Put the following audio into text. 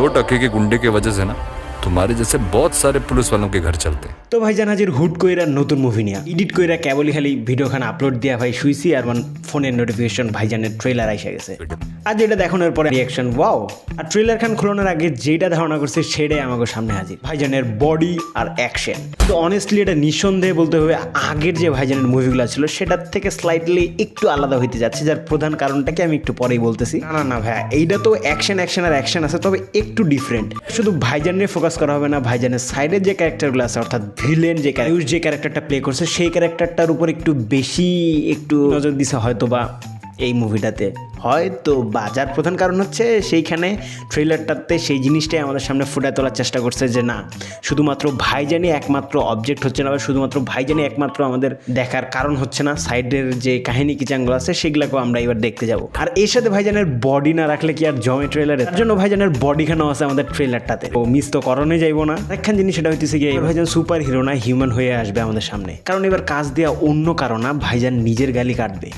2 टके के गुंडे की वजह से ना तुम्हारे जैसे बहुत सारे पुलिस वालों के घर चलते। তো ভাইজান হাজির হুট কইরা নতুন মুভি নিয়া এডিট কইরা কেবলই খালি ভিডিও খান আপলোড দিয়া ভাই শুইছি আর ফোনের নোটিফিকেশন ভাইজানের ট্রেলার আইসা গেছে। আর যেটা দেখানোর পরে রিয়াকশন ওয়াও। আর ট্রেলার খান খোলানোর আগে যেটা ধারণা করছে সেটাই আমাকে সামনে হাজির, ভাইজানের বডি আর অ্যাকশন। তো অনেস্টলি এটা নিঃসন্দেহে বলতে হবে আগের যে ভাইজানের মুভিগুলো ছিল সেটার থেকে স্লাইটলি একটু আলাদা হইতে যাচ্ছে, যার প্রধান কারণটাকে আমি একটু পরেই বলতেছি। না না ভাইয়া, এইটা তো অ্যাকশন আর অ্যাকশন আছে, তবে একটু ডিফারেন্ট। শুধু ভাইজান নিয়ে ফোকাস করা হবে না, ভাইজানের সাইডের যে ক্যারেক্টারগুলো আছে অর্থাৎ ভিলেন যে ক্যারেক্টারটা প্লে করছে সেই ক্যারেক্টারটার উপর একটু বেশি নজর দিছে হয়তো বা এই মুভিটাতে, হয়তো বাজার প্রধান কারণ হচ্ছে সেইখানে ট্রেলারটাতে সেই জিনিসটাই আমাদের সামনে ফুটিয়ে তোলার চেষ্টা করছে যে না শুধুমাত্র ভাইজানই একমাত্র অবজেক্ট হচ্ছে না বা শুধুমাত্র ভাইজানই একমাত্র আমাদের দেখার কারণ হচ্ছে না, সাইডের যে কাহিনী কিচাংগুলো আছে সেগুলোকেও আমরা এবার দেখতে যাব। আর এর সাথে ভাইজানের বডি না রাখলে কি আর জমে ট্রেলারে, তার জন্য ভাইজানের বডিখানেও আছে আমাদের ট্রেলারটাতে, ও মিস তো করণে যাইবো না। একখান জিনিস সেটা হইতেছে গিয়ে ভাইজান সুপার হিরো না হিউম্যান হয়ে আসবে আমাদের সামনে, কারণ এবার কাজ দেওয়া অন্য কারণ না, ভাইজান নিজের গালি কাটবে।